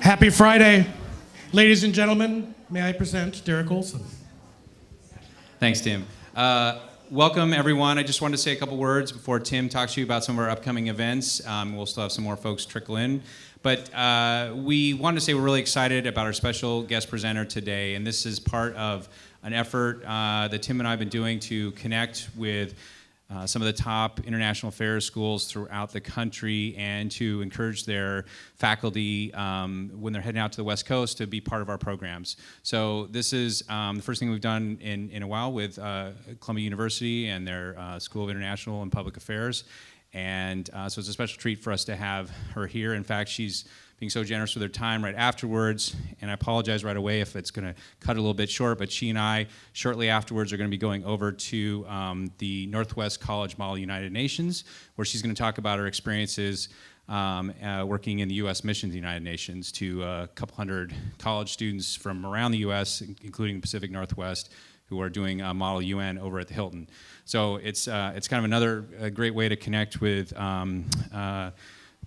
Happy Friday. Ladies and gentlemen, may I present Derek Olson. Thanks, Tim. Welcome, everyone. I just wanted to say a couple words before Tim talks to you about some of our upcoming events. We'll still have some more folks trickle in. But we wanted to say we're really excited about our special guest presenter today. And this is part of an effort that Tim and I have been doing to connect with some of the top international affairs schools throughout the country and to encourage their faculty when they're heading out to the West Coast to be part of our programs. So this is the first thing we've done in a while with Columbia University and their School of International and Public Affairs. And so it's a special treat for us to have her here. In fact, she's being so generous with her time right afterwards, and I apologize right away if it's going to cut a little bit short, but she and I, shortly afterwards, are going to be going over to the Northwest College Model United Nations, where she's going to talk about her experiences working in the U.S. mission to the United Nations to a couple hundred college students from around the U.S., including the Pacific Northwest, who are doing Model UN over at the Hilton. So it's kind of another great way to connect with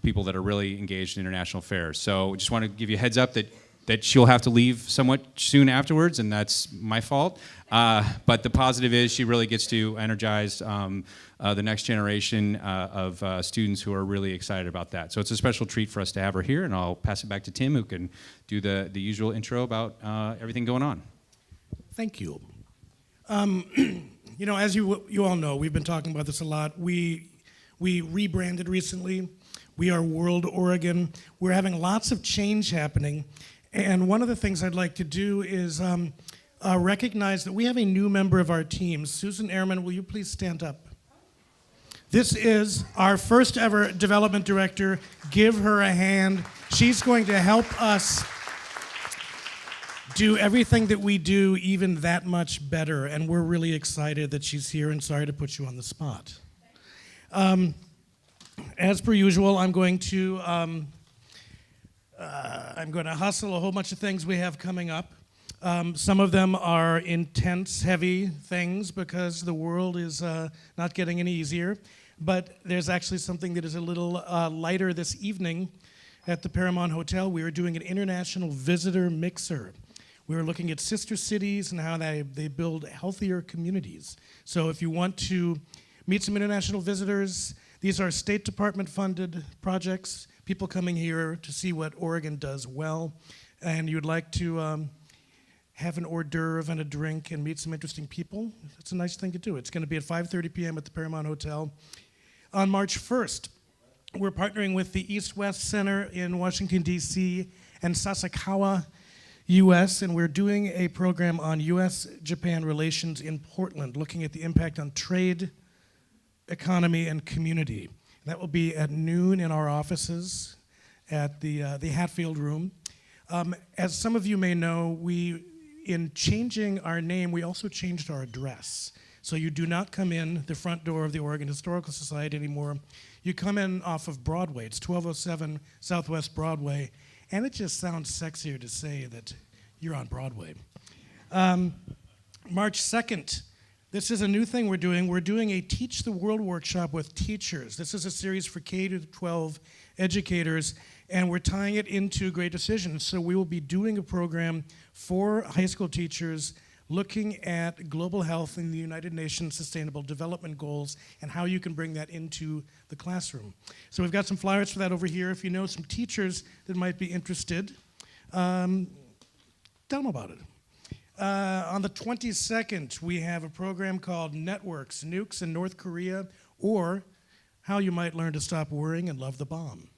people that are really engaged in international affairs. So just want to give you a heads up that she'll have to leave somewhat soon afterwards, and that's my fault. But the positive is she really gets to energize the next generation of students who are really excited about that. So it's a special treat for us to have her here, and I'll pass it back to Tim, who can do the usual intro about everything going on. Thank you. You know, as you all know, we've been talking about this a lot. We rebranded recently. We are WorldOregon. We're having lots of change happening. And one of the things I'd like to do is recognize that we have a new member of our team. Susan Ehrman, will you please stand up? This is our first ever development director. Give her a hand. She's going to help us do everything that we do even that much better. And we're really excited that she's here, and sorry to put you on the spot. As per usual, I'm going to hustle a whole bunch of things we have coming up. Some of them are intense, heavy things because the world is not getting any easier. But there's actually something that is a little lighter this evening at the Paramount Hotel. We are doing an international visitor mixer. We were looking at sister cities and how they build healthier communities. So if you want to meet some international visitors, these are State Department funded projects, people coming here to see what Oregon does well, and you'd like to have an hors d'oeuvre and a drink and meet some interesting people, it's a nice thing to do. It's going to be at 5:30 p.m. at the Paramount Hotel. On March 1st, we're partnering with the East-West Center in Washington, D.C. and Sasakawa, U.S., and we're doing a program on U.S.-Japan relations in Portland, looking at the impact on trade, economy, and community. That will be at noon in our offices at the Hatfield Room. As some of you may know, in changing our name, we also changed our address. So you do not come in the front door of the Oregon Historical Society anymore. You come in off of Broadway. It's 1207 Southwest Broadway. And it just sounds sexier to say that you're on Broadway. March 2nd, this is a new thing we're doing. We're doing a Teach the World workshop with teachers. This is a series for K-12 educators, and we're tying it into Great Decisions. So we will be doing a program for high school teachers looking at global health and the United Nations Sustainable Development Goals and how you can bring that into the classroom. So we've got some flyers for that over here. If you know some teachers that might be interested, tell them about it. On the 22nd, we have a program called Networks, Nukes in North Korea, or How You Might Learn to Stop Worrying and Love the Bomb.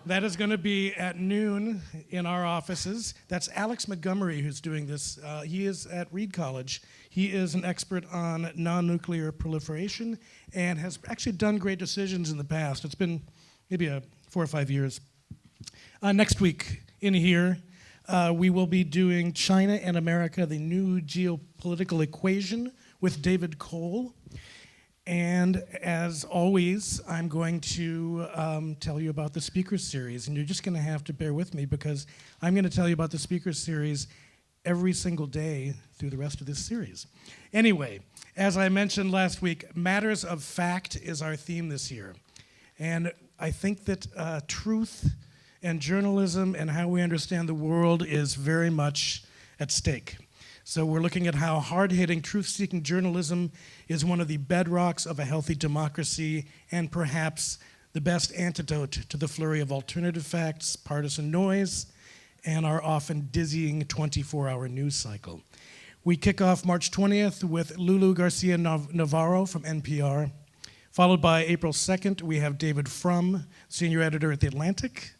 That is going to be at noon in our offices. That's Alex Montgomery who's doing this. He is at Reed College. He is an expert on non-nuclear proliferation and has actually done Great Decisions in the past. It's been maybe 4 or 5 years. Next week in here, we will be doing China and America, the New Geopolitical Equation with David Cole. And as always, I'm going to tell you about the speaker series, and you're just going to have to bear with me because I'm going to tell you about the speaker series every single day through the rest of this series. Anyway, as I mentioned last week, Matters of Fact is our theme this year. And I think that truth and journalism and how we understand the world is very much at stake. So we're looking at how hard-hitting, truth-seeking journalism is one of the bedrocks of a healthy democracy and perhaps the best antidote to the flurry of alternative facts, partisan noise, and our often dizzying 24-hour news cycle. We kick off March 20th with Lulu Garcia Navarro from NPR. Followed by April 2nd, we have David Frum, senior editor at The Atlantic.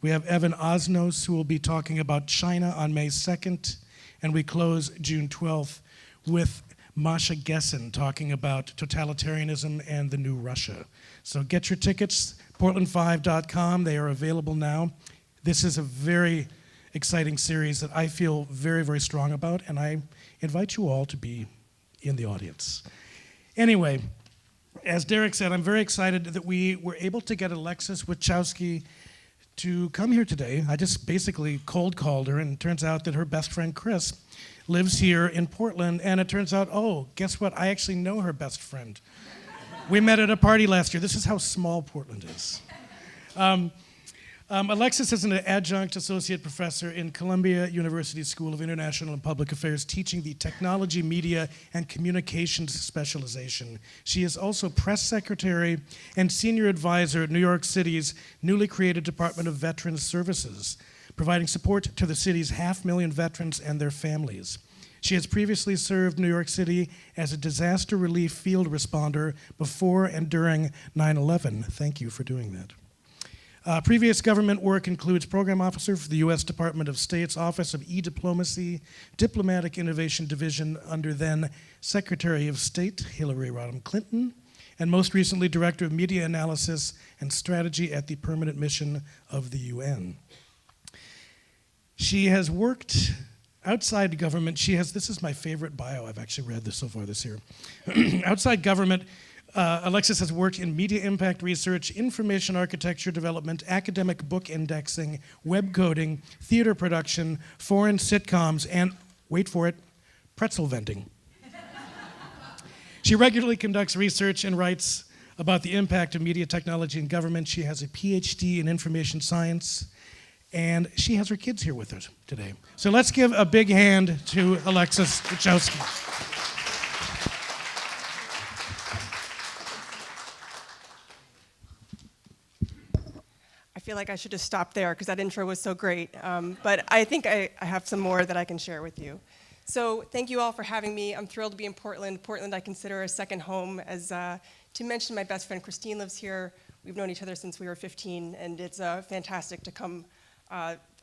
We have Evan Osnos, who will be talking about China on May 2nd. And we close June 12th with Masha Gessen talking about totalitarianism and the new Russia. So get your tickets, portland5.com. They are available now. This is a very exciting series that I feel very, very strong about, and I invite you all to be in the audience. Anyway, as Derek said, I'm very excited that we were able to get Alexis Wichowski to come here today. I just basically cold called her, and it turns out that her best friend Chris lives here in Portland, and it turns out, oh, guess what? I actually know her best friend. We met at a party last year. This is how small Portland is. Alexis is an adjunct associate professor in Columbia University School of International and Public Affairs, teaching the Technology, Media, and Communications specialization. She is also press secretary and senior advisor at New York City's newly created Department of Veterans Services, providing support to the city's 500,000 veterans and their families. She has previously served New York City as a disaster relief field responder before and during 9/11. Thank you for doing that. Previous government work includes program officer for the U.S. Department of State's Office of E-Diplomacy, Diplomatic Innovation Division under then Secretary of State Hillary Rodham Clinton, and most recently Director of Media Analysis and Strategy at the Permanent Mission of the UN. She has worked outside government. This is my favorite bio. I've actually read this so far this year. Outside government, Alexis has worked in media impact research, information architecture development, academic book indexing, web coding, theater production, foreign sitcoms, and, wait for it, pretzel vending. She regularly conducts research and writes about the impact of media technology in government. She has a PhD in information science, and she has her kids here with us today. So let's give a big hand to Alexis Wichowski. I feel like I should have stopped there because that intro was so great. But I think I have some more that I can share with you. So thank you all for having me. I'm thrilled to be in Portland. Portland I consider a second home. As Tim mentioned, my best friend Christine lives here. We've known each other since we were 15, and it's fantastic to come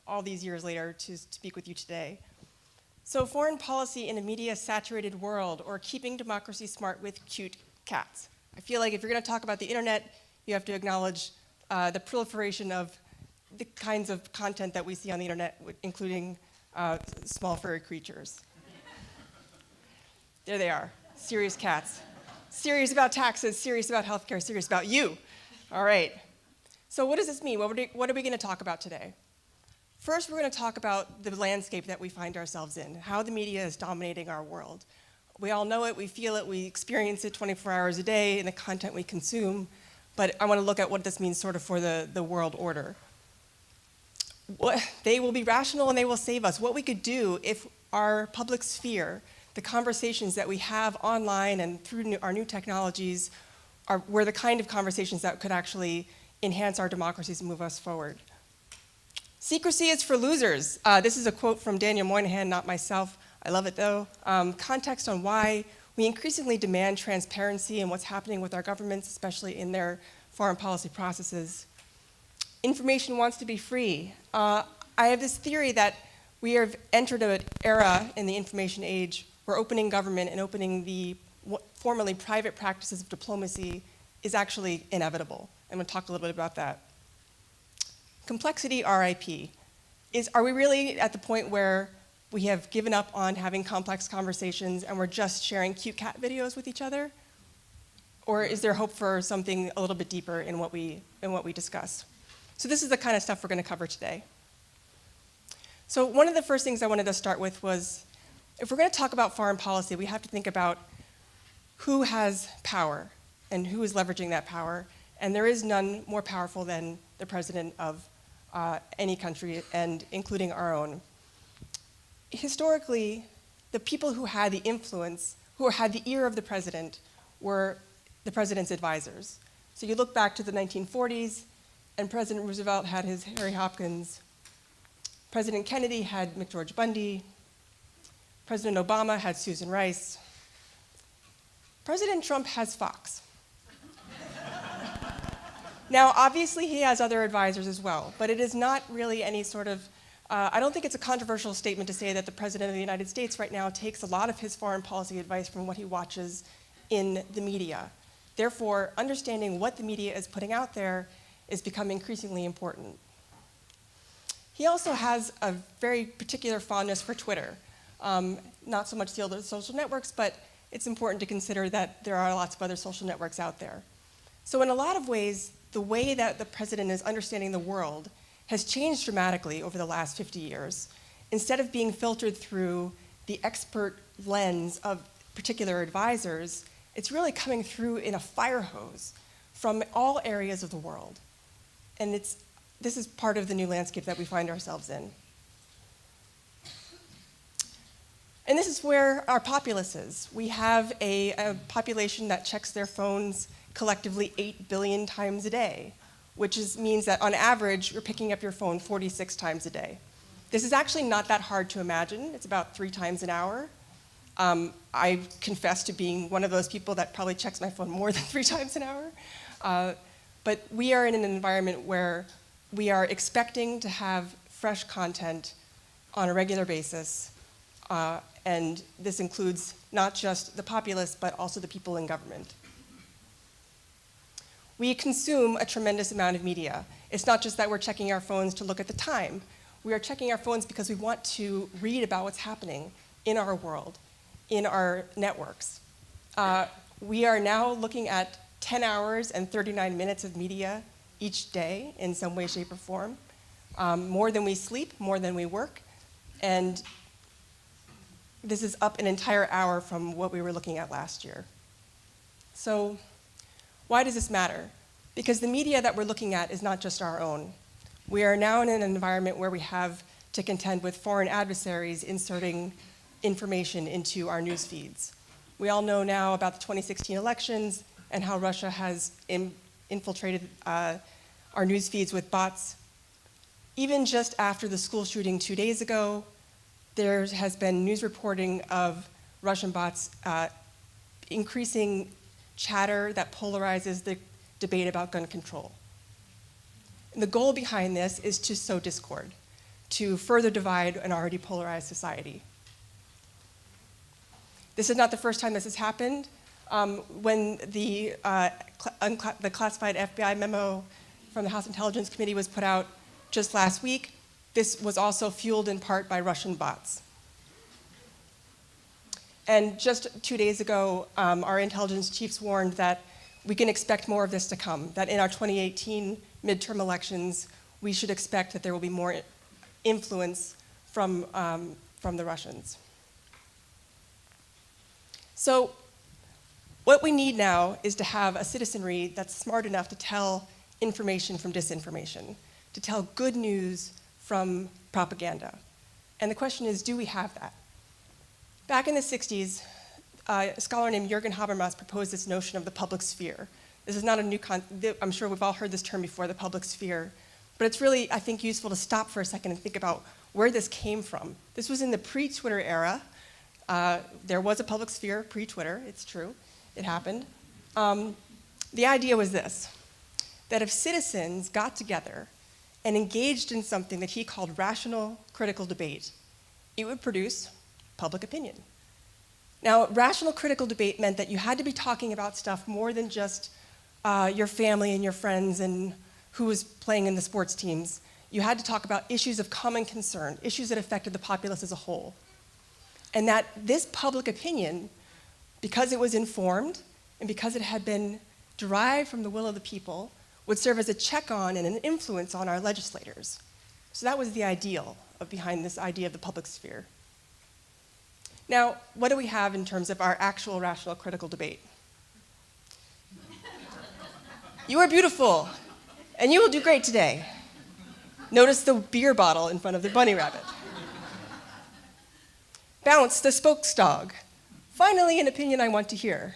all these years later to speak with you today. So foreign policy in a media-saturated world, or keeping democracy smart with cute cats. I feel like if you're going to talk about the internet, you have to acknowledge the proliferation of the kinds of content that we see on the internet, including small furry creatures. There they are, serious cats. Serious about taxes, serious about healthcare, serious about you. All right. So what does this mean? What are we going to talk about today? First, we're going to talk about the landscape that we find ourselves in, how the media is dominating our world. We all know it, we feel it, we experience it 24 hours a day in the content we consume. But I want to look at what this means sort of for the world order. They will be rational and they will save us. What we could do if our public sphere, the conversations that we have online and through our new technologies, were the kind of conversations that could actually enhance our democracies and move us forward. Secrecy is for losers. This is a quote from Daniel Moynihan, not myself. I love it though. Context on why we increasingly demand transparency in what's happening with our governments, especially in their foreign policy processes. Information wants to be free. I have this theory that we have entered an era in the information age where opening government and opening the formerly private practices of diplomacy is actually inevitable. I'm going to talk a little bit about that. Complexity, RIP. Are we really at the point where we have given up on having complex conversations and we're just sharing cute cat videos with each other? Or is there hope for something a little bit deeper in what we discuss? So this is the kind of stuff we're going to cover today. So one of the first things I wanted to start with was, if we're going to talk about foreign policy, we have to think about who has power and who is leveraging that power. And there is none more powerful than the president of any country, and including our own. Historically, the people who had the influence, who had the ear of the president, were the president's advisors. So you look back to the 1940s, and President Roosevelt had his Harry Hopkins. President Kennedy had McGeorge Bundy. President Obama had Susan Rice. President Trump has Fox. Now, obviously, he has other advisors as well, but it is not really any sort of, I don't think it's a controversial statement to say that the President of the United States right now takes a lot of his foreign policy advice from what he watches in the media. Therefore, understanding what the media is putting out there is becoming increasingly important. He also has a very particular fondness for Twitter. Not so much the other social networks, but it's important to consider that there are lots of other social networks out there. So in a lot of ways, the way that the president is understanding the world has changed dramatically over the last 50 years. Instead of being filtered through the expert lens of particular advisors, it's really coming through in a fire hose from all areas of the world. And this is part of the new landscape that we find ourselves in. And this is where our populace is. We have a population that checks their phones collectively 8 billion times a day, which means that on average, you're picking up your phone 46 times a day. This is actually not that hard to imagine. It's about 3 times an hour. I confess to being one of those people that probably checks my phone more than 3 times an hour. But we are in an environment where we are expecting to have fresh content on a regular basis. And this includes not just the populace, but also the people in government. We consume a tremendous amount of media. It's not just that we're checking our phones to look at the time. We are checking our phones because we want to read about what's happening in our world, in our networks. We are now looking at 10 hours and 39 minutes of media each day in some way, shape, or form. More than we sleep, more than we work. And this is up an entire hour from what we were looking at last year. So why does this matter? Because the media that we're looking at is not just our own. We are now in an environment where we have to contend with foreign adversaries inserting information into our news feeds. We all know now about the 2016 elections and how Russia has infiltrated our news feeds with bots. Even just after the school shooting 2 days ago, there has been news reporting of Russian bots increasing chatter that polarizes the debate about gun control. And the goal behind this is to sow discord, to further divide an already polarized society. This is not the first time this has happened. When the classified FBI memo from the House Intelligence Committee was put out just last week, this was also fueled in part by Russian bots. And just 2 days ago, our intelligence chiefs warned that we can expect more of this to come, that in our 2018 midterm elections, we should expect that there will be more influence from the Russians. So what we need now is to have a citizenry that's smart enough to tell information from disinformation, to tell good news from propaganda. And the question is, do we have that? Back in the 60s, a scholar named Jürgen Habermas proposed this notion of the public sphere. This is not a new concept. I'm sure we've all heard this term before, the public sphere. But it's really, I think, useful to stop for a second and think about where this came from. This was in the pre-Twitter era. There was a public sphere pre-Twitter, it's true. It happened. The idea was this, that if citizens got together and engaged in something that he called rational critical debate, it would produce public opinion. Now, rational critical debate meant that you had to be talking about stuff more than just your family and your friends and who was playing in the sports teams. You had to talk about issues of common concern, issues that affected the populace as a whole. And that this public opinion, because it was informed and because it had been derived from the will of the people, would serve as a check on and an influence on our legislators. So that was the ideal behind this idea of the public sphere. Now, what do we have in terms of our actual rational critical debate? You are beautiful, and you will do great today. Notice the beer bottle in front of the bunny rabbit. Bounce, the spokes dog. Finally, an opinion I want to hear.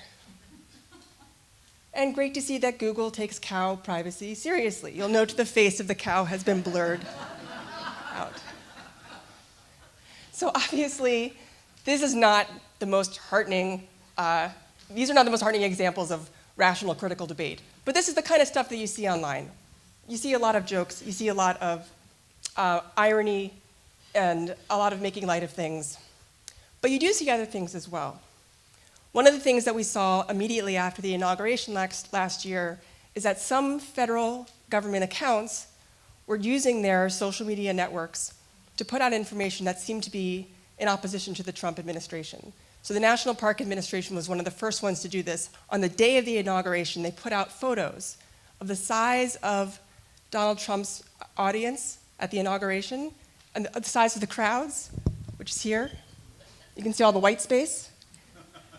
And great to see that Google takes cow privacy seriously. You'll note the face of the cow has been blurred out. So obviously, this is not the most heartening, these are not the most heartening examples of rational critical debate. But this is the kind of stuff that you see online. You see a lot of jokes, you see a lot of irony, and a lot of making light of things. But you do see other things as well. One of the things that we saw immediately after the inauguration last year is that some federal government accounts were using their social media networks to put out information that seemed to be in opposition to the Trump administration. So the National Park Administration was one of the first ones to do this. On the day of the inauguration, they put out photos of the size of Donald Trump's audience at the inauguration, and the size of the crowds, which is here. You can see all the white space,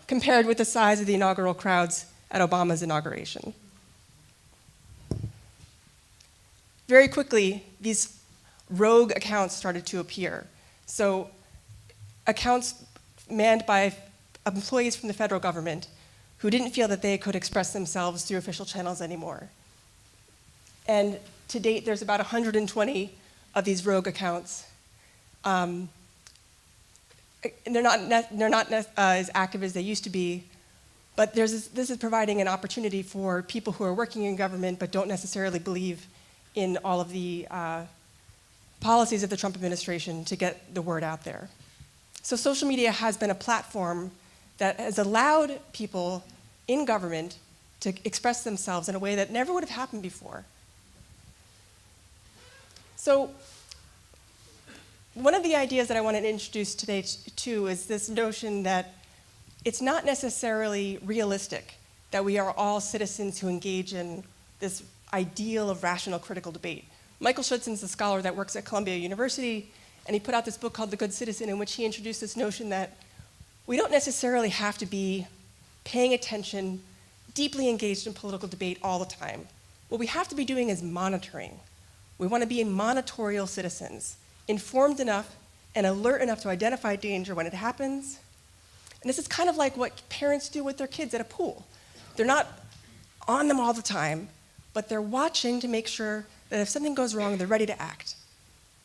compared with the size of the inaugural crowds at Obama's inauguration. Very quickly, these rogue accounts started to appear. So accounts manned by employees from the federal government who didn't feel that they could express themselves through official channels anymore. And to date, there's about 120 of these rogue accounts. And they're not as active as they used to be, but this is providing an opportunity for people who are working in government but don't necessarily believe in all of the policies of the Trump administration to get the word out there. So social media has been a platform that has allowed people in government to express themselves in a way that never would have happened before. So one of the ideas that I want to introduce today too is this notion that it's not necessarily realistic that we are all citizens who engage in this ideal of rational critical debate. Michael Schutzen's a scholar that works at Columbia University, and he put out this book called The Good Citizen, in which he introduced this notion that we don't necessarily have to be paying attention, deeply engaged in political debate all the time. What we have to be doing is monitoring. We want to be monitorial citizens, informed enough and alert enough to identify danger when it happens. And this is kind of like what parents do with their kids at a pool. They're not on them all the time, but they're watching to make sure that if something goes wrong, they're ready to act.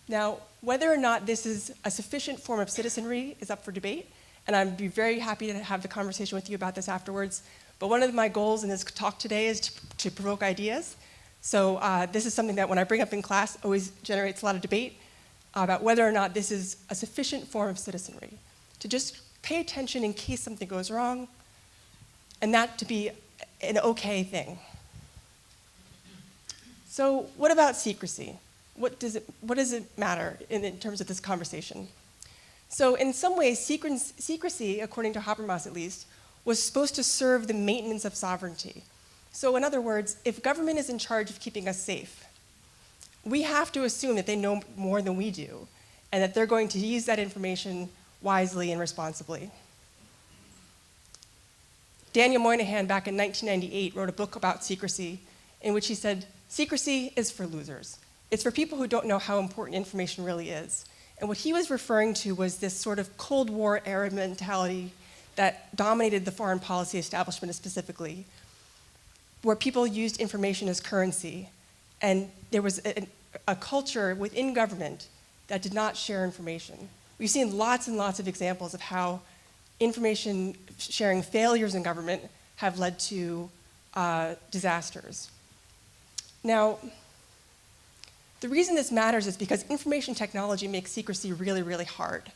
Now, whether or not this is a sufficient form of citizenry is up for debate, and I'd be very happy to have the conversation with you about this afterwards. But one of my goals in this talk today is to provoke ideas. So this is something that when I bring up in class always generates a lot of debate about whether or not this is a sufficient form of citizenry. To just pay attention in case something goes wrong, and that to be an okay thing. So what about secrecy? What does it matter in terms of this conversation? So in some ways, secrecy, according to Habermas at least, was supposed to serve the maintenance of sovereignty. So in other words, if government is in charge of keeping us safe, we have to assume that they know more than we do, and that they're going to use that information wisely and responsibly. Daniel Moynihan, back in 1998, wrote a book about secrecy in which he said, secrecy is for losers. It's for people who don't know how important information really is. And what he was referring to was this sort of Cold War era mentality that dominated the foreign policy establishment specifically, where people used information as currency. And there was a culture within government that did not share information. We've seen lots and lots of examples of how information sharing failures in government have led to disasters. Now, the reason this matters is because information technology makes secrecy really, really hard.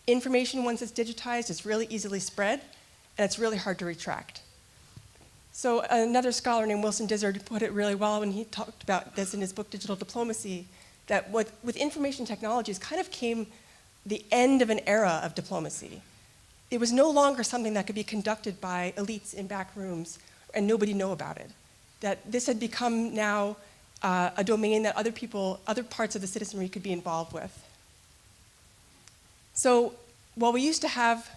Information, once it's digitized, is really easily spread, and it's really hard to retract. So another scholar named Wilson Dizzard put it really well when he talked about this in his book, Digital Diplomacy, that with information technologies kind of came the end of an era of diplomacy. It was no longer something that could be conducted by elites in back rooms and nobody know about it. That this had become now a domain that other people, other parts of the citizenry could be involved with. So while we used to have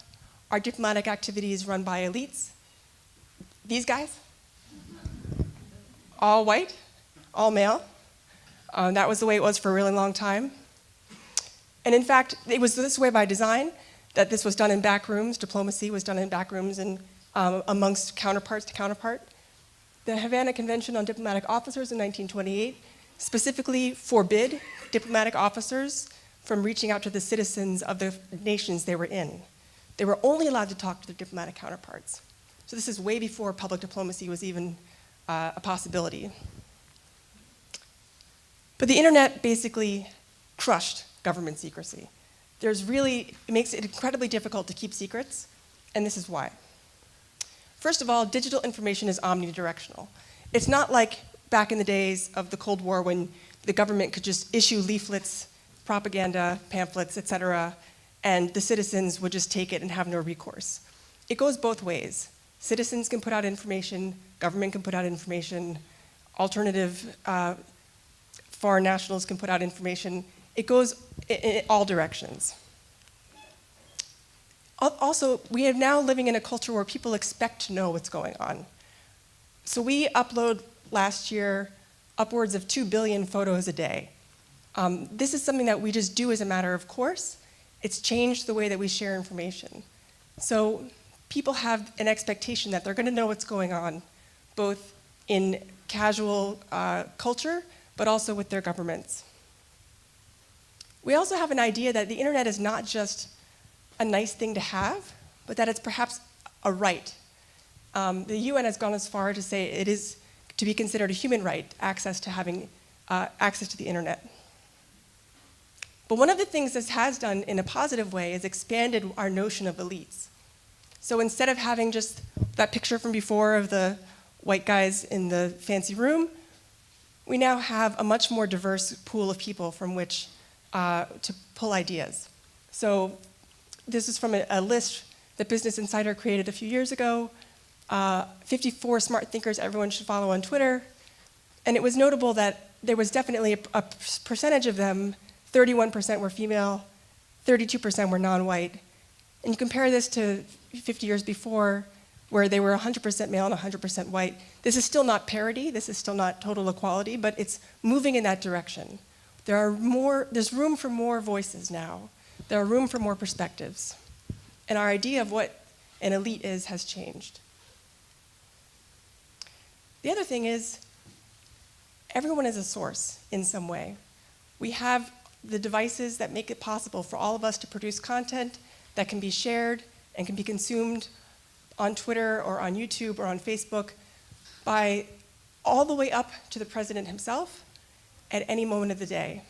our diplomatic activities run by elites, these guys, all white, all male, That was the way it was for a really long time. And in fact, it was this way by design, that this was done in back rooms. Diplomacy was done in back rooms and amongst counterparts to counterpart. The Havana Convention on Diplomatic Officers in 1928 specifically forbid diplomatic officers from reaching out to the citizens of the nations they were in. They were only allowed to talk to their diplomatic counterparts. So this is way before public diplomacy was even a possibility. But the internet basically crushed government secrecy. It makes it incredibly difficult to keep secrets, and this is why. First of all, digital information is omnidirectional. It's not like back in the days of the Cold War when the government could just issue leaflets, propaganda, pamphlets, etc., and the citizens would just take it and have no recourse. It goes both ways. Citizens can put out information, government can put out information, alternative foreign nationals can put out information. It goes in all directions. Also, we are now living in a culture where people expect to know what's going on. So we upload last year upwards of 2 billion photos a day. This is something that we just do as a matter of course. It's changed the way that we share information. So people have an expectation that they're going to know what's going on, both in casual culture, but also with their governments. We also have an idea that the internet is not just a nice thing to have, but that it's perhaps a right. The UN has gone as far to say it is to be considered a human right, access to having access to the internet. But one of the things this has done in a positive way is expanded our notion of elites. So instead of having just that picture from before of the white guys in the fancy room, we now have a much more diverse pool of people from which to pull ideas. So this is from a list that Business Insider created a few years ago, 54 smart thinkers everyone should follow on Twitter. And it was notable that there was definitely a percentage of them, 31% were female, 32% were non-white. And you compare this to 50 years before, where they were 100% male and 100% white. This is still not parity, this is still not total equality, but it's moving in that direction. There's room for more voices now. There are room for more perspectives. And our idea of what an elite is has changed. The other thing is, everyone is a source in some way. We have the devices that make it possible for all of us to produce content that can be shared and can be consumed on Twitter or on YouTube or on Facebook by all the way up to the president himself at any moment of the day.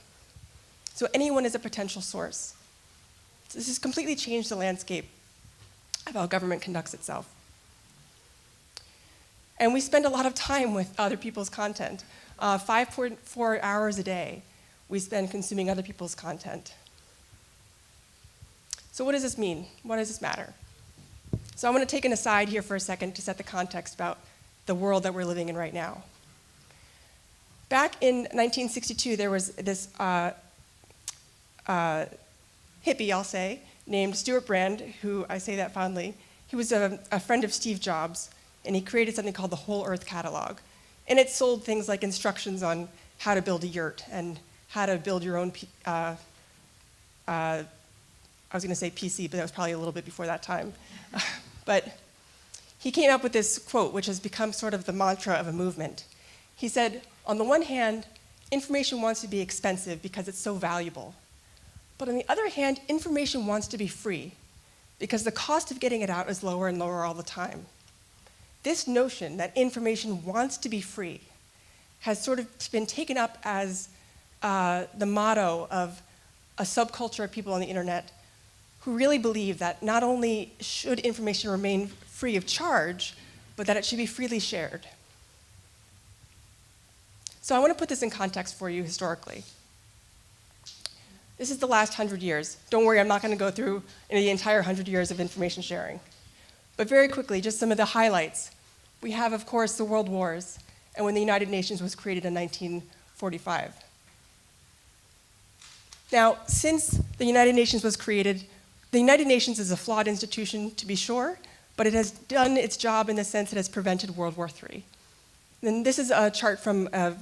So anyone is a potential source. So this has completely changed the landscape of how government conducts itself. And we spend a lot of time with other people's content. 5.4 hours a day we spend consuming other people's content. So what does this mean? What does this matter? So I'm going to take an aside here for a second to set the context about the world that we're living in right now. Back in 1962, there was this hippie, I'll say, named Stuart Brand, who I say that fondly. He was a friend of Steve Jobs, and he created something called the Whole Earth Catalog. And it sold things like instructions on how to build a yurt and how to build your own, I was going to say PC, but that was probably a little bit before that time. But he came up with this quote, which has become sort of the mantra of a movement. He said, on the one hand, information wants to be expensive because it's so valuable. But on the other hand, information wants to be free because the cost of getting it out is lower and lower all the time. This notion that information wants to be free has sort of been taken up as the motto of a subculture of people on the internet who really believe that not only should information remain free of charge, but that it should be freely shared. So I want to put this in context for you historically. This is the last 100 years. Don't worry, I'm not going to go through the entire 100 years of information sharing. But very quickly, just some of the highlights. We have, of course, the World Wars, and when the United Nations was created in 1945. Now, since the United Nations was created, the United Nations is a flawed institution, to be sure, but it has done its job in the sense it has prevented World War III. And this is a chart from a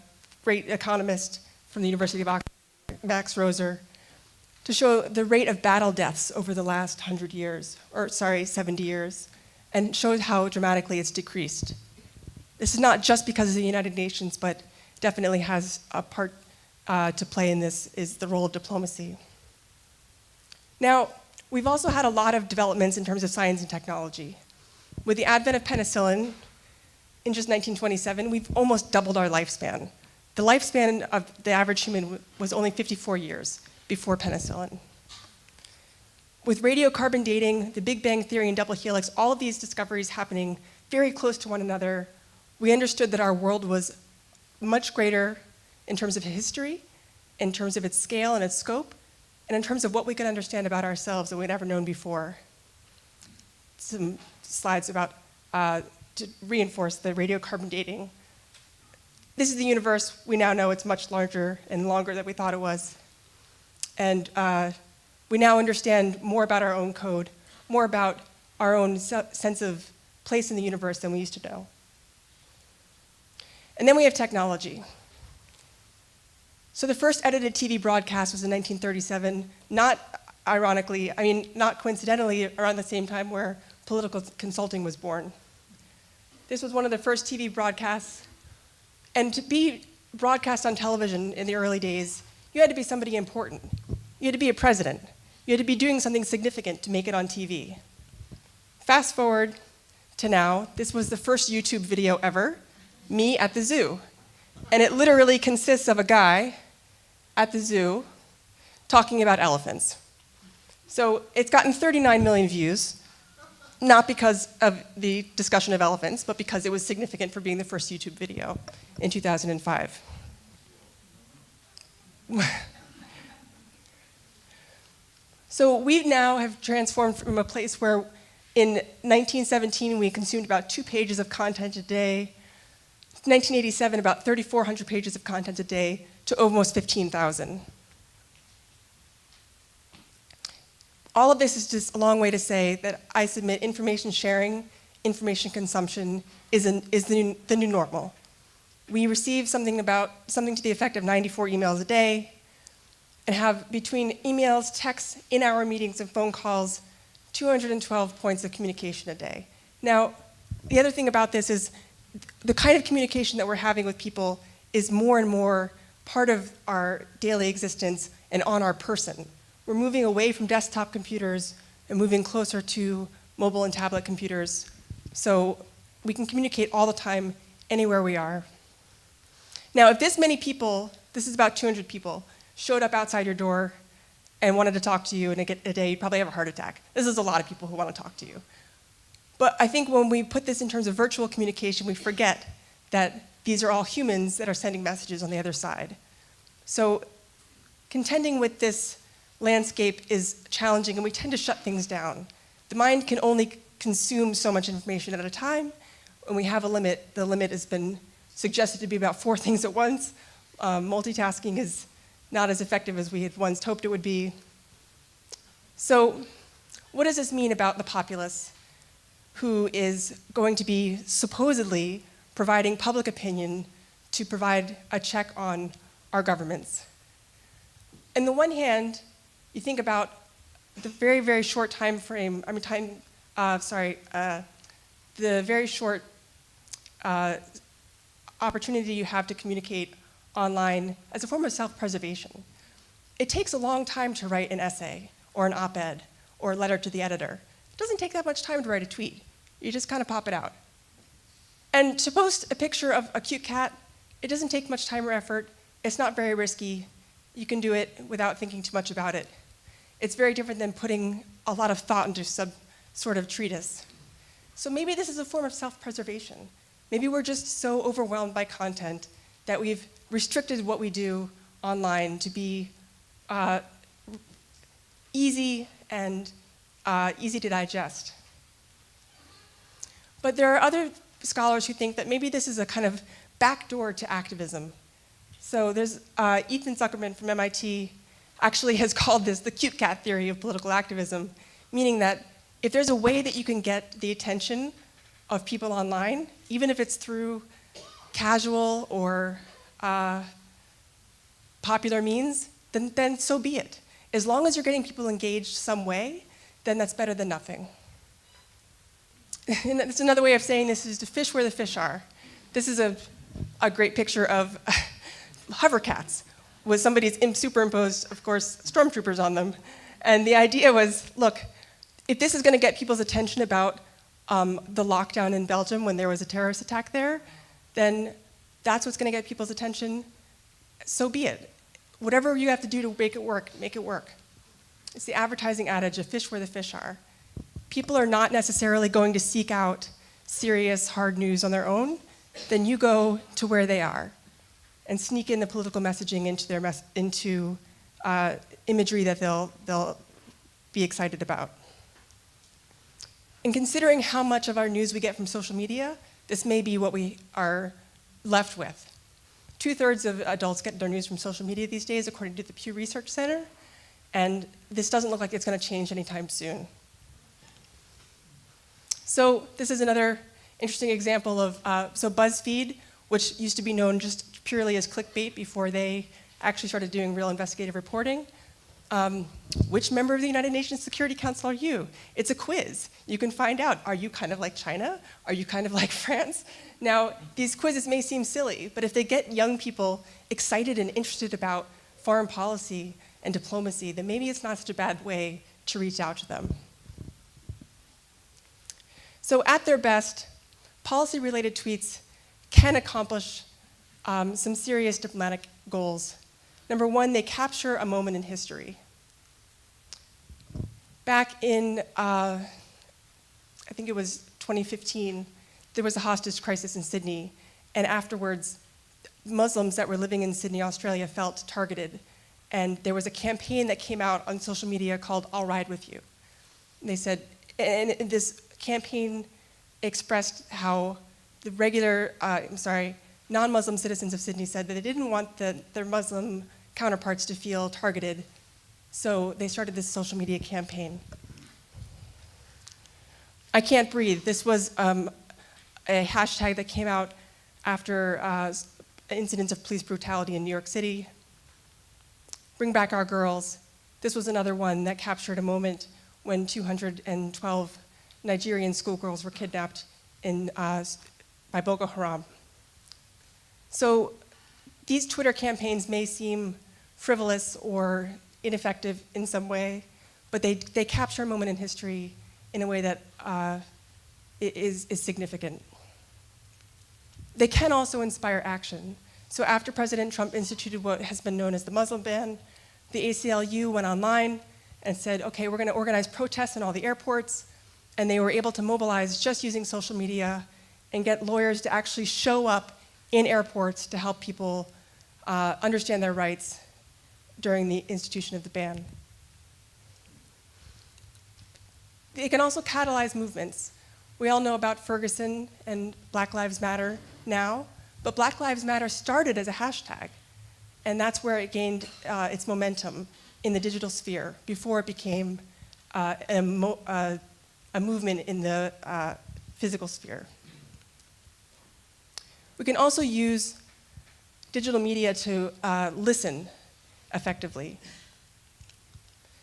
great economist, from the University of Max Roser, to show the rate of battle deaths over the last 70 years, and shows how dramatically it's decreased. This is not just because of the United Nations, but definitely has a part to play in this, is the role of diplomacy. Now, we've also had a lot of developments in terms of science and technology. With the advent of penicillin in just 1927, we've almost doubled our lifespan. The lifespan of the average human was only 54 years before penicillin. With radiocarbon dating, the Big Bang Theory and double helix, all of these discoveries happening very close to one another, we understood that our world was much greater in terms of history, in terms of its scale and its scope, and in terms of what we could understand about ourselves that we'd never known before. Some slides about to reinforce the radiocarbon dating. This is the universe. We now know it's much larger and longer than we thought it was. And we now understand more about our own code, more about our own sense of place in the universe than we used to know. And then we have technology. So the first edited TV broadcast was in 1937, not coincidentally, around the same time where political consulting was born. This was one of the first TV broadcasts. And to be broadcast on television in the early days, you had to be somebody important. You had to be a president. You had to be doing something significant to make it on TV. Fast forward to now, this was the first YouTube video ever, me at the zoo. And it literally consists of a guy at the zoo talking about elephants. So it's gotten 39 million views, not because of the discussion of elephants, but because it was significant for being the first YouTube video in 2005. So we now have transformed from a place where in 1917 we consumed about 2 pages of content a day, 1987 about 3,400 pages of content a day, to almost 15,000. All of this is just a long way to say that I submit information sharing, information consumption is the new normal. We receive something to the effect of 94 emails a day, and have between emails, texts, in-hour meetings, and phone calls, 212 points of communication a day. Now, the other thing about this is the kind of communication that we're having with people is more and more part of our daily existence and on our person. We're moving away from desktop computers and moving closer to mobile and tablet computers, so we can communicate all the time, anywhere we are. Now, if this many people, this is about 200 people, showed up outside your door and wanted to talk to you in a day, you'd probably have a heart attack. This is a lot of people who want to talk to you. But I think when we put this in terms of virtual communication, we forget that these are all humans that are sending messages on the other side. So contending with this landscape is challenging, and we tend to shut things down. The mind can only consume so much information at a time, and we have a limit. The limit has been suggested to be about 4 things at once. Multitasking is not as effective as we had once hoped it would be. So what does this mean about the populace who is going to be supposedly providing public opinion to provide a check on our governments? On the one hand, you think about the very, very short time frame, the very short opportunity you have to communicate online as a form of self-preservation. It takes a long time to write an essay or an op-ed or a letter to the editor. It doesn't take that much time to write a tweet. You just kind of pop it out. And to post a picture of a cute cat, it doesn't take much time or effort. It's not very risky. You can do it without thinking too much about it. It's very different than putting a lot of thought into some sort of treatise. So maybe this is a form of self-preservation. Maybe we're just so overwhelmed by content that we've restricted what we do online to be easy and easy to digest. But there are other scholars who think that maybe this is a kind of backdoor to activism. So there's Ethan Zuckerman from MIT actually has called this the cute cat theory of political activism, meaning that if there's a way that you can get the attention of people online, even if it's through casual or popular means, then so be it. As long as you're getting people engaged some way, then that's better than nothing. And that's another way of saying this is to fish where the fish are. This is a great picture of hovercats with somebody's superimposed, of course, stormtroopers on them. And the idea was, look, if this is going to get people's attention about the lockdown in Belgium when there was a terrorist attack there, then that's what's going to get people's attention, so be it. Whatever you have to do to make it work, make it work. It's the advertising adage of fish where the fish are. People are not necessarily going to seek out serious, hard news on their own. Then you go to where they are and sneak in the political messaging into their imagery that they'll be excited about. And considering how much of our news we get from social media, this may be what we are left with. 2/3 of adults get their news from social media these days, according to the Pew Research Center, and this doesn't look like it's going to change anytime soon. So this is another interesting example of, so BuzzFeed, which used to be known just purely as clickbait before they actually started doing real investigative reporting. Which member of the United Nations Security Council are you? It's a quiz. You can find out, are you kind of like China? Are you kind of like France? Now, these quizzes may seem silly, but if they get young people excited and interested about foreign policy and diplomacy, then maybe it's not such a bad way to reach out to them. So at their best, policy-related tweets can accomplish some serious diplomatic goals. Number one, they capture a moment in history. Back in, I think it was 2015, there was a hostage crisis in Sydney, and afterwards, Muslims that were living in Sydney, Australia felt targeted, and there was a campaign that came out on social media called I'll Ride With You. And they said, and this campaign expressed how the regular, non-Muslim citizens of Sydney said that they didn't want their Muslim counterparts to feel targeted, so they started this social media campaign. I Can't Breathe. This was a hashtag that came out after incidents of police brutality in New York City. Bring Back Our Girls. This was another one that captured a moment when 212 Nigerian schoolgirls were kidnapped by Boko Haram. So these Twitter campaigns may seem frivolous or ineffective in some way, but they capture a moment in history in a way that is significant. They can also inspire action. So after President Trump instituted what has been known as the Muslim ban, the ACLU went online and said, okay, we're going to organize protests in all the airports, and they were able to mobilize just using social media and get lawyers to actually show up in airports to help people understand their rights during the institution of the ban. It can also catalyze movements. We all know about Ferguson and Black Lives Matter now, but Black Lives Matter started as a hashtag, and that's where it gained its momentum in the digital sphere before it became a movement in the physical sphere. We can also use digital media to listen effectively.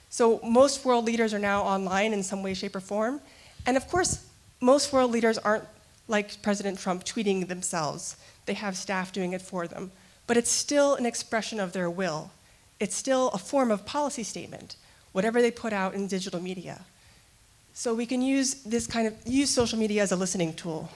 So most world leaders are now online in some way, shape, or form. And of course, most world leaders aren't like President Trump tweeting themselves. They have staff doing it for them. But it's still an expression of their will. It's still a form of policy statement, whatever they put out in digital media. So we can use social media as a listening tool.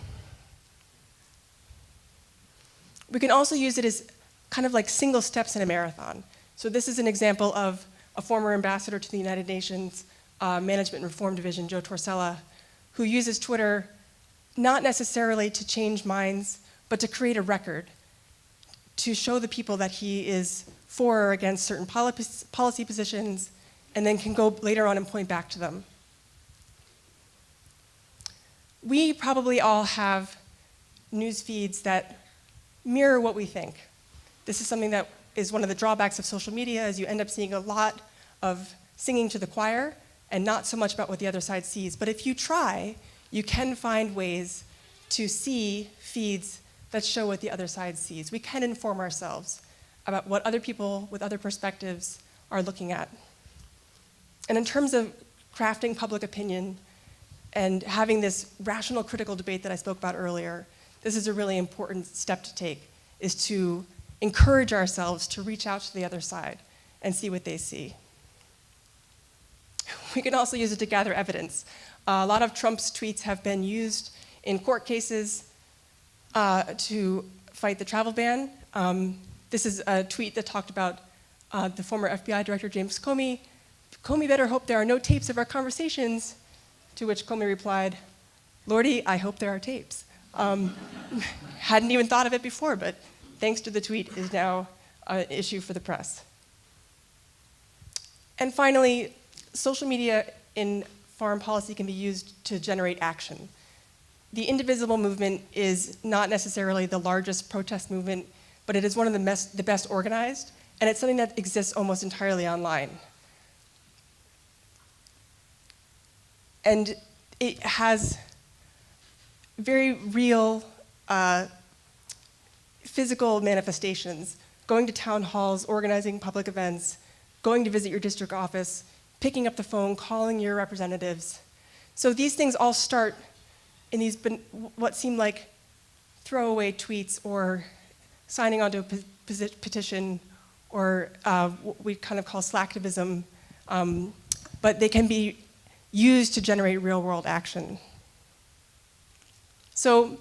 We can also use it as kind of like single steps in a marathon. So this is an example of a former ambassador to the United Nations Management and Reform Division, Joe Torsella, who uses Twitter not necessarily to change minds, but to create a record, to show the people that he is for or against certain policy positions, and then can go later on and point back to them. We probably all have news feeds that mirror what we think. This is something that is one of the drawbacks of social media, is you end up seeing a lot of singing to the choir and not so much about what the other side sees. But if you try, you can find ways to see feeds that show what the other side sees. We can inform ourselves. about what other people with other perspectives are looking at. And in terms of crafting public opinion and having this rational, critical debate that I spoke about earlier, this is a really important step to take, is to encourage ourselves to reach out to the other side and see what they see. We can also use it to gather evidence. A lot of Trump's tweets have been used in court cases to fight the travel ban. This is a tweet that talked about the former FBI Director James Comey. Comey better hope there are no tapes of our conversations, to which Comey replied, Lordy, I hope there are tapes. Hadn't even thought of it before, but thanks to the tweet is now an issue for the press. And finally, social media in foreign policy can be used to generate action. The Indivisible movement is not necessarily the largest protest movement, but it is one of the best organized, and it's something that exists almost entirely online. And it has very real physical manifestations, going to town halls, organizing public events, going to visit your district office, picking up the phone, calling your representatives. So these things all start in these what seem like throwaway tweets or signing onto a petition or what we kind of call slacktivism, but they can be used to generate real-world action. So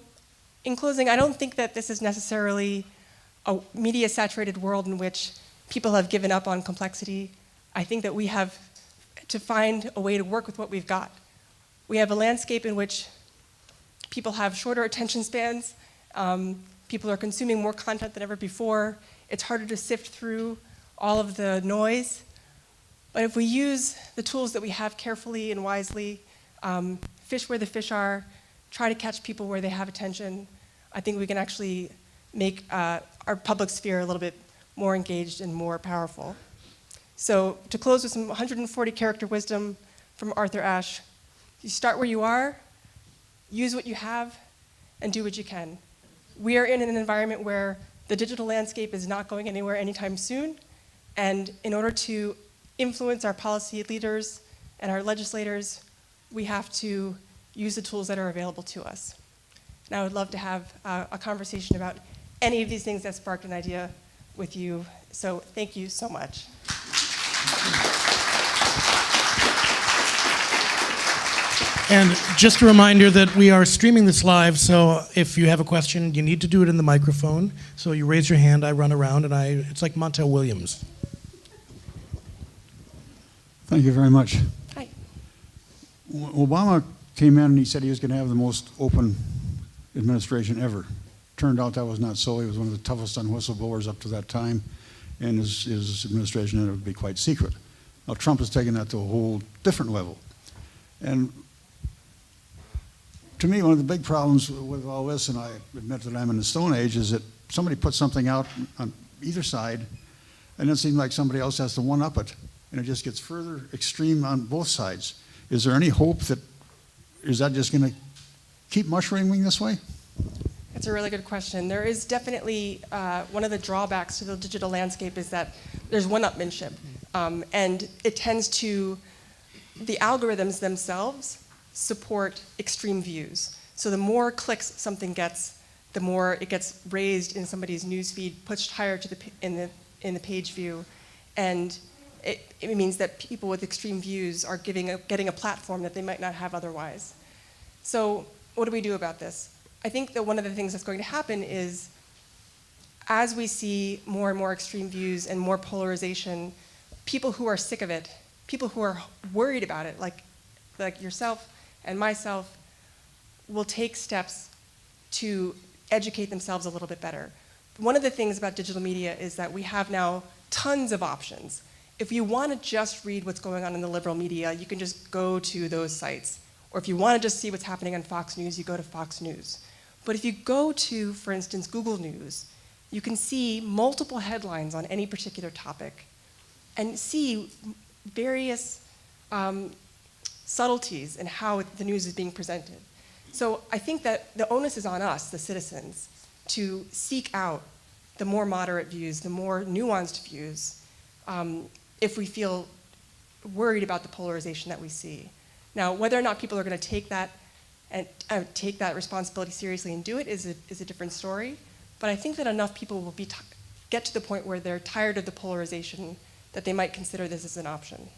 in closing, I don't think that this is necessarily a media-saturated world in which people have given up on complexity. I think that we have to find a way to work with what we've got. We have a landscape in which people have shorter attention spans. People are consuming more content than ever before. It's harder to sift through all of the noise. But if we use the tools that we have carefully and wisely, fish where the fish are, try to catch people where they have attention, I think we can actually make our public sphere a little bit more engaged and more powerful. So to close with some 140 character wisdom from Arthur Ashe, you start where you are, use what you have, and do what you can. We are in an environment where the digital landscape is not going anywhere anytime soon, and in order to influence our policy leaders and our legislators, we have to use the tools that are available to us. And I would love to have a conversation about any of these things that sparked an idea with you. So thank you so much. And just a reminder that we are streaming this live, so if you have a question, you need to do it in the microphone. So you raise your hand, I run around, and it's like Montel Williams. Thank you very much. Hi. Obama came in and he said he was going to have the most open administration ever. Turned out that was not so. He was one of the toughest on whistleblowers up to that time, and his administration ended up to be quite secret. Now Trump has taken that to a whole different level. And to me, one of the big problems with all this, and I admit that I'm in the Stone Age, is that somebody puts something out on either side, and it seems like somebody else has to one-up it, and it just gets further extreme on both sides. Is there any hope that, is that just going to keep mushrooming this way? It's a really good question. There is definitely, one of the drawbacks to the digital landscape is that there's one-upmanship, and it tends to, the algorithms themselves support extreme views. So the more clicks something gets, the more it gets raised in somebody's newsfeed, pushed higher to in the page view, and it means that people with extreme views are getting a platform that they might not have otherwise. So what do we do about this? I think that one of the things that's going to happen is, as we see more and more extreme views and more polarization, people who are sick of it, people who are worried about it, like yourself and myself, will take steps to educate themselves a little bit better. One of the things about digital media is that we have now tons of options. If you want to just read what's going on in the liberal media, you can just go to those sites. Or if you want to just see what's happening on Fox News, you go to Fox News. But if you go to, for instance, Google News, you can see multiple headlines on any particular topic and see various subtleties in how the news is being presented. So I think that the onus is on us, the citizens, to seek out the more moderate views, the more nuanced views, if we feel worried about the polarization that we see. Now, whether or not people are going to take that and take that responsibility seriously and do it is a different story. But I think that enough people will get to the point where they're tired of the polarization that they might consider this as an option.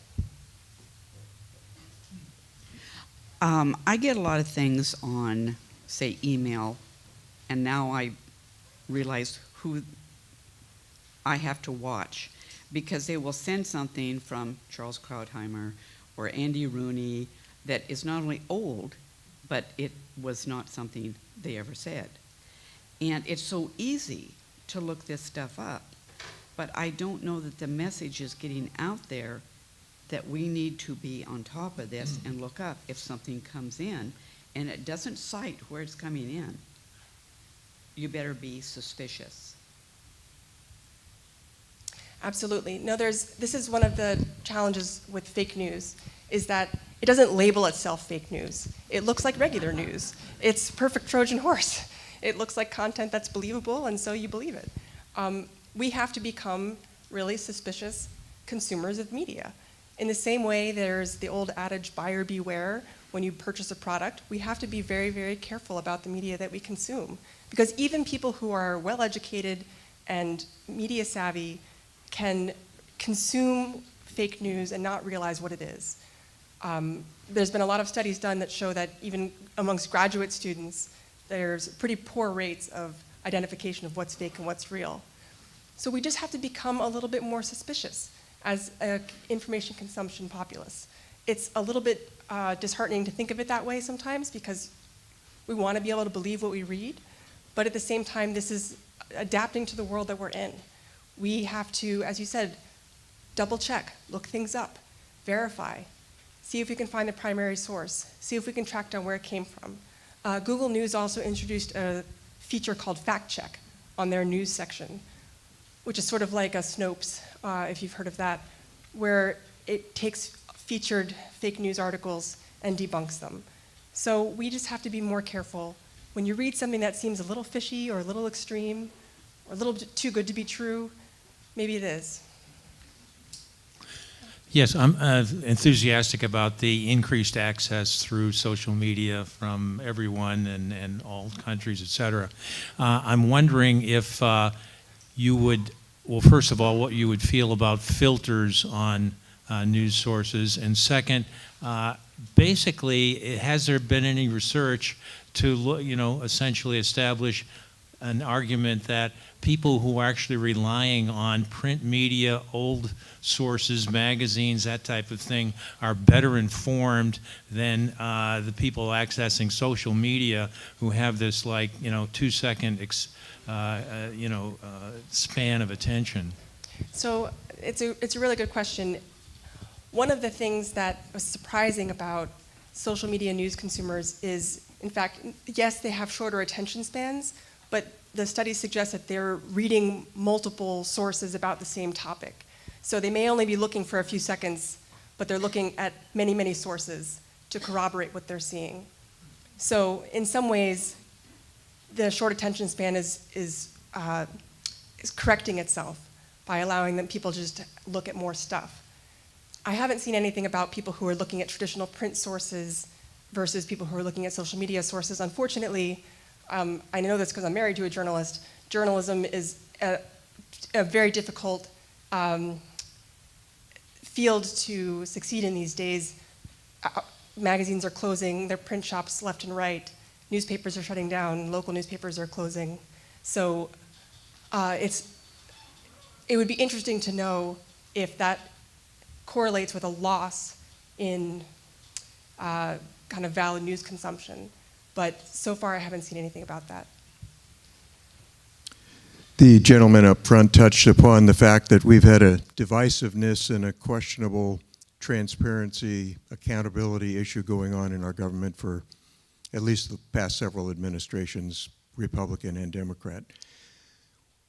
I get a lot of things on, say, email, and now I realize who I have to watch, because they will send something from Charles Krauthammer or Andy Rooney that is not only old, but it was not something they ever said. And it's so easy to look this stuff up, but I don't know that the message is getting out there that we need to be on top of this and look up if something comes in and it doesn't cite where it's coming in. You better be suspicious. Absolutely. No, this is one of the challenges with fake news, is that it doesn't label itself fake news. It looks like regular news. It's perfect Trojan horse. It looks like content that's believable, and so you believe it. We have to become really suspicious consumers of media. In the same way, there's the old adage, buyer beware. When you purchase a product, we have to be very, very careful about the media that we consume. Because even people who are well-educated and media savvy can consume fake news and not realize what it is. There's been a lot of studies done that show that even amongst graduate students, there's pretty poor rates of identification of what's fake and what's real. So we just have to become a little bit more suspicious as an information consumption populace. It's a little bit disheartening to think of it that way sometimes, because we want to be able to believe what we read, but at the same time, this is adapting to the world that we're in. We have to, as you said, double check, look things up, verify, see if we can find the primary source, see if we can track down where it came from. Google News also introduced a feature called Fact Check on their news section, which is sort of like a Snopes, if you've heard of that, where it takes featured fake news articles and debunks them. So we just have to be more careful. When you read something that seems a little fishy or a little extreme or a little too good to be true, maybe it is. Yes, I'm enthusiastic about the increased access through social media from everyone and all countries, et cetera. I'm wondering if you would, well, first of all, what you would feel about filters on news sources, and second, basically, has there been any research to, essentially establish an argument that people who are actually relying on print media, old sources, magazines, that type of thing, are better informed than the people accessing social media who have this 2-second span of attention? So it's a really good question. One of the things that was surprising about social media news consumers is, in fact, yes, they have shorter attention spans, but the studies suggest that they're reading multiple sources about the same topic. So they may only be looking for a few seconds, but they're looking at many, many sources to corroborate what they're seeing. So in some ways, the short attention span is correcting itself by allowing them people to just look at more stuff. I haven't seen anything about people who are looking at traditional print sources versus people who are looking at social media sources. Unfortunately, I know this because I'm married to a journalist. Journalism is a very difficult field to succeed in these days. Magazines are closing, their print shops left and right. Newspapers are shutting down, local newspapers are closing. So it would be interesting to know if that correlates with a loss in kind of valid news consumption. But so far, I haven't seen anything about that. The gentleman up front touched upon the fact that we've had a divisiveness and a questionable transparency, accountability issue going on in our government for at least the past several administrations, Republican and Democrat.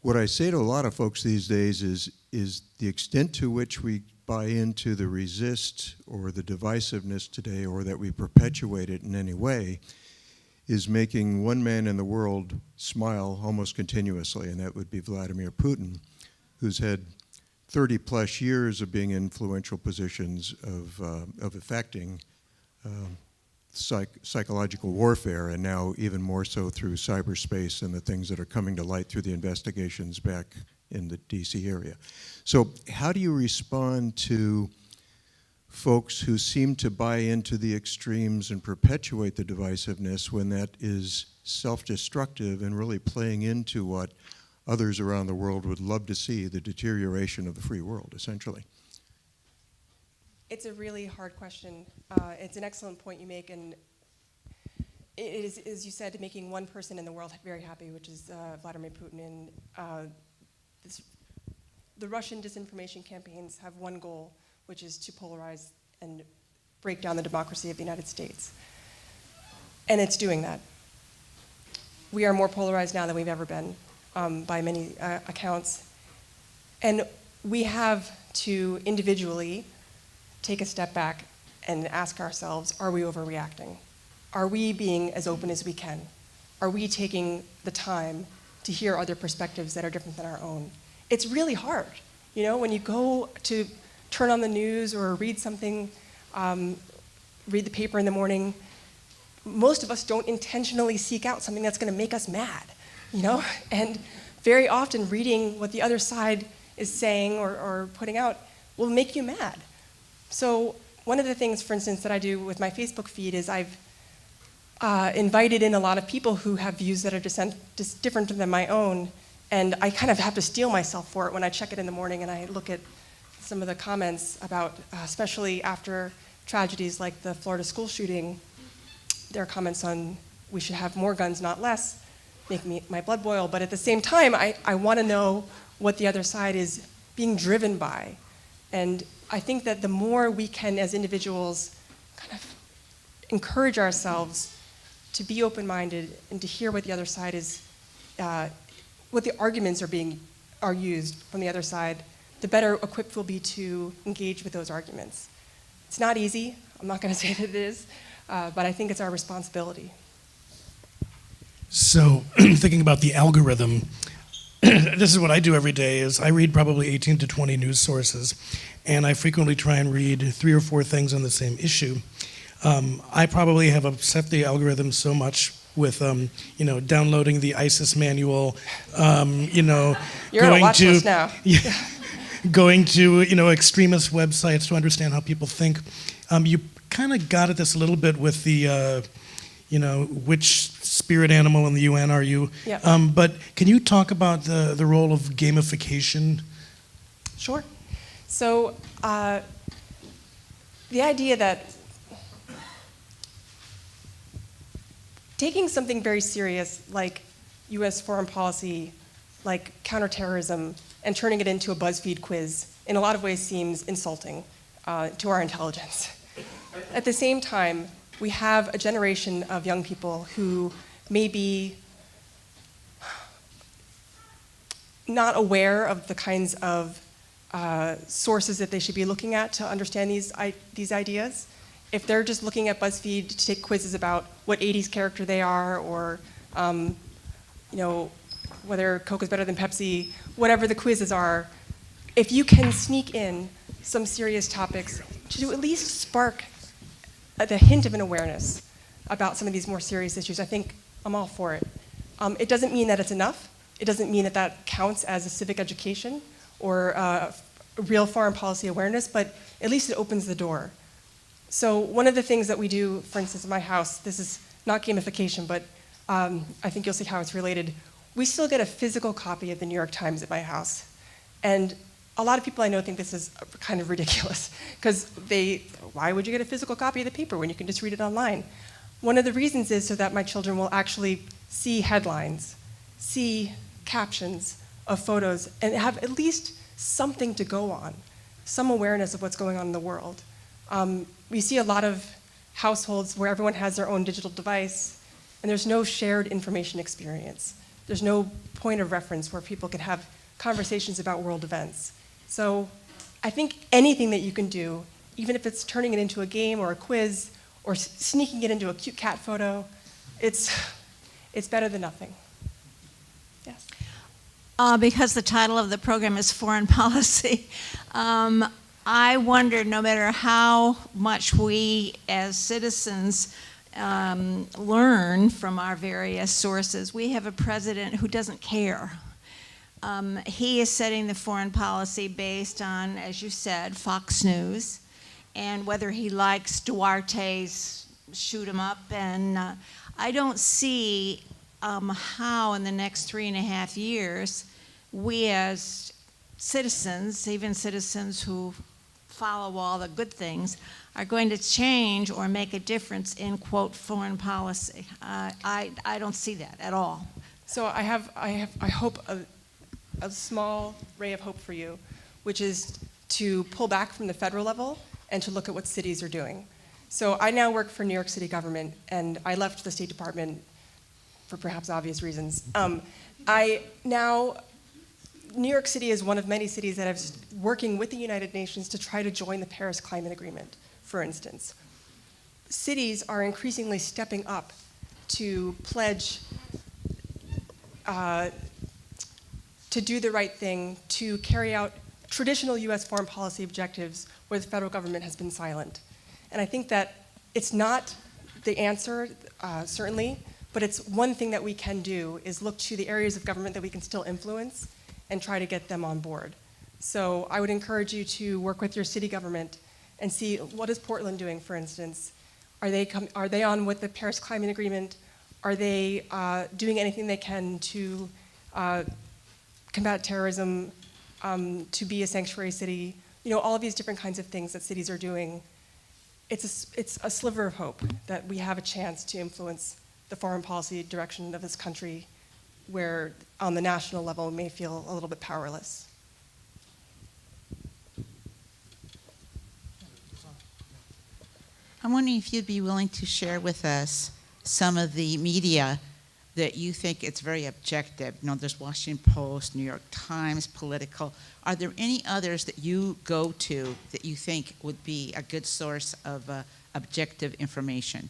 What I say to a lot of folks these days is the extent to which we buy into the resist or the divisiveness today, or that we perpetuate it in any way, is making one man in the world smile almost continuously, and that would be Vladimir Putin, who's had 30 plus years of being in influential positions of affecting psychological warfare, and now even more so through cyberspace and the things that are coming to light through the investigations back in the DC area. So how do you respond to folks who seem to buy into the extremes and perpetuate the divisiveness when that is self-destructive and really playing into what others around the world would love to see, the deterioration of the free world, essentially? It's a really hard question. It's an excellent point you make, and it is, as you said, making one person in the world very happy, which is Vladimir Putin. And the Russian disinformation campaigns have one goal, which is to polarize and break down the democracy of the United States. And it's doing that. We are more polarized now than we've ever been, by many accounts. And we have to individually take a step back and ask ourselves, are we overreacting? Are we being as open as we can? Are we taking the time to hear other perspectives that are different than our own? It's really hard. You know, when you go to turn on the news or read something, read the paper in the morning, most of us don't intentionally seek out something that's going to make us mad, you know? And very often reading what the other side is saying or putting out will make you mad. So one of the things, for instance, that I do with my Facebook feed is I've invited in a lot of people who have views that are just different than my own, and I kind of have to steel myself for it when I check it in the morning and I look at some of the comments about, especially after tragedies like the Florida school shooting, there are comments on we should have more guns, not less, make my blood boil. But at the same time, I want to know what the other side is being driven by. And I think that the more we can, as individuals, kind of encourage ourselves to be open-minded and to hear what the other side is, what the arguments are used from the other side, the better equipped we'll be to engage with those arguments. It's not easy. I'm not going to say that it is, but I think it's our responsibility. So thinking about the algorithm, this is what I do every day is I read probably 18 to 20 news sources, and I frequently try and read 3 or 4 things on the same issue. I probably have upset the algorithm so much with downloading the ISIS manual, You're on a watch list now. Yeah, going to extremist websites to understand how people think. You kind of got at this a little bit with the which spirit animal in the UN are you? Yeah. But can you talk about the role of gamification? Sure. So the idea that taking something very serious like US foreign policy, like counterterrorism, and turning it into a BuzzFeed quiz in a lot of ways seems insulting to our intelligence. At the same time, we have a generation of young people who may be not aware of the kinds of sources that they should be looking at to understand these ideas. If they're just looking at BuzzFeed to take quizzes about what 80s character they are, or whether Coke is better than Pepsi, whatever the quizzes are, if you can sneak in some serious topics to at least spark the hint of an awareness about some of these more serious issues, I think I'm all for it. It doesn't mean that it's enough. It doesn't mean that that counts as a civic education or real foreign policy awareness, but at least it opens the door. So one of the things that we do, for instance, in my house, this is not gamification, but I think you'll see how it's related. We still get a physical copy of the New York Times at my house. And a lot of people I know think this is kind of ridiculous, because why would you get a physical copy of the paper when you can just read it online? One of the reasons is so that my children will actually see headlines, see captions of photos, and have at least something to go on, some awareness of what's going on in the world. We see a lot of households where everyone has their own digital device, and there's no shared information experience. There's no point of reference where people can have conversations about world events. So I think anything that you can do, even if it's turning it into a game or a quiz or sneaking it into a cute cat photo, it's better than nothing. Yes. Because the title of the program is Foreign Policy, I wonder, no matter how much we as citizens learn from our various sources, we have a president who doesn't care. He is setting the foreign policy based on, as you said, Fox News, and whether he likes Duarte's shoot 'em up. And I don't see how in the next 3.5 years we as citizens, even citizens who follow all the good things, are going to change or make a difference in, quote, foreign policy. I don't see that at all. So I hope a small ray of hope for you, which is to pull back from the federal level and to look at what cities are doing. So I now work for New York City government, and I left the State Department for perhaps obvious reasons. New York City is one of many cities that is working with the United Nations to try to join the Paris Climate Agreement, for instance. Cities are increasingly stepping up to pledge to do the right thing, to carry out traditional US foreign policy objectives where the federal government has been silent. And I think that it's not the answer, certainly, but it's one thing that we can do is look to the areas of government that we can still influence and try to get them on board. So I would encourage you to work with your city government and see what is Portland doing, for instance. Are they on with the Paris Climate Agreement? Are they doing anything they can to combat terrorism, to be a sanctuary city? You know, all of these different kinds of things that cities are doing. It's a sliver of hope that we have a chance to influence the foreign policy direction of this country, where on the national level we may feel a little bit powerless. I'm wondering if you'd be willing to share with us some of the media that you think it's very objective. You know, there's Washington Post, New York Times, Political. Are there any others that you go to that you think would be a good source of objective information?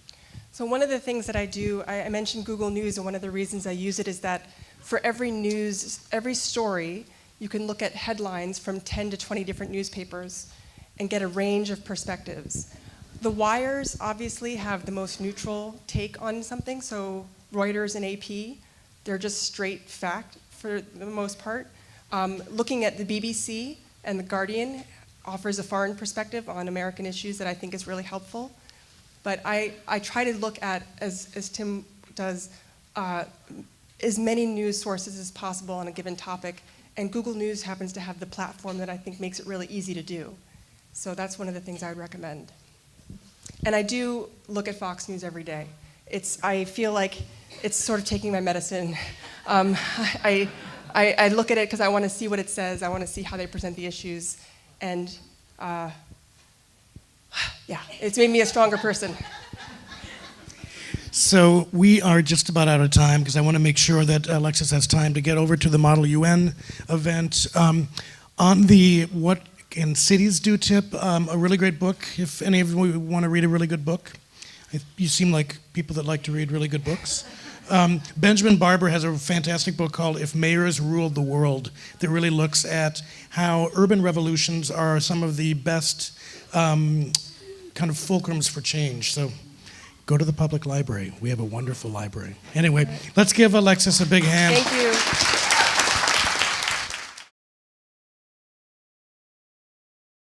So one of the things that I do, I mentioned Google News, and one of the reasons I use it is that for every story, you can look at headlines from 10 to 20 different newspapers and get a range of perspectives. The wires obviously have the most neutral take on something, so Reuters and AP, they're just straight fact for the most part. Looking at the BBC and The Guardian offers a foreign perspective on American issues that I think is really helpful. But I try to look at, as Tim does, as many news sources as possible on a given topic, and Google News happens to have the platform that I think makes it really easy to do. So that's one of the things I would recommend. And I do look at Fox News every day. I feel like it's sort of taking my medicine. I look at it because I want to see what it says. I want to see how they present the issues. And yeah, it's made me a stronger person. So we are just about out of time because I want to make sure that Alexis has time to get over to the Model UN event. On the What Can Cities Do tip, a really great book, if any of you want to read a really good book. You seem like people that like to read really good books. Benjamin Barber has a fantastic book called If Mayors Ruled the World that really looks at how urban revolutions are some of the best kind of fulcrums for change. So go to the public library. We have a wonderful library. Anyway, let's give Alexis a big hand. Thank you.